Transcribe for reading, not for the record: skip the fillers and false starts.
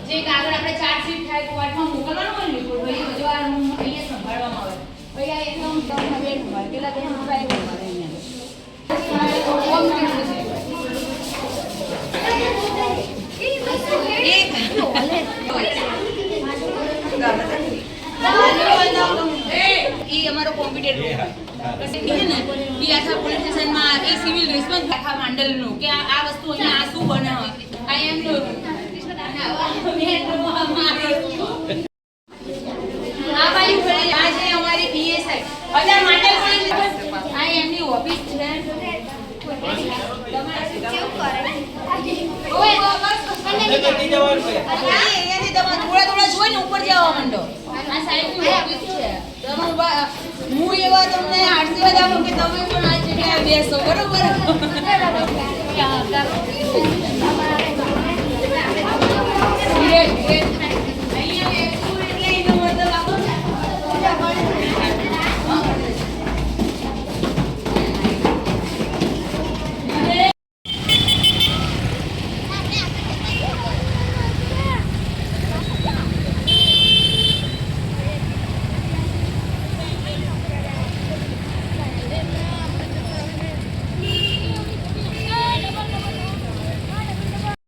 જે કાગળ આપણે ચાર્જશીટ થાય કોર્ટમાં મોકલવાનું હોય ને તો ભાઈ બધું આ રૂમ અહીંયા સંભાળવામાં આવે ભાઈ આ એકદમ તમને બે સંભાળ કેટલા બે સંભાળે અહીંયા અમારો કોમ્પ્યુટર રૂમ ને એ આખા પોલીસ સ્ટેશનમાં એ સિવિલ રિસ્પોન્સ આખા માંડલનું કે આ વસ્તુ અહીંયા આ શું બનાવે આ એમનો આ બાજુ ફરી આ છે અમારી પીએસઆઈ અદર માંડલ આ એમની ઓફિસ છે તમારે કેવું કરે ઓય બસ કટી જવાનું છે અહીંયાથી તમે થોડા જોઈને ઉપર જવા માંડો આ સાઈડની ઓફિસ છે તમે હું એવા તમને આશીર્વાદ આપું કે તમે પણ આ જગ્યાએ બેસો બરોબર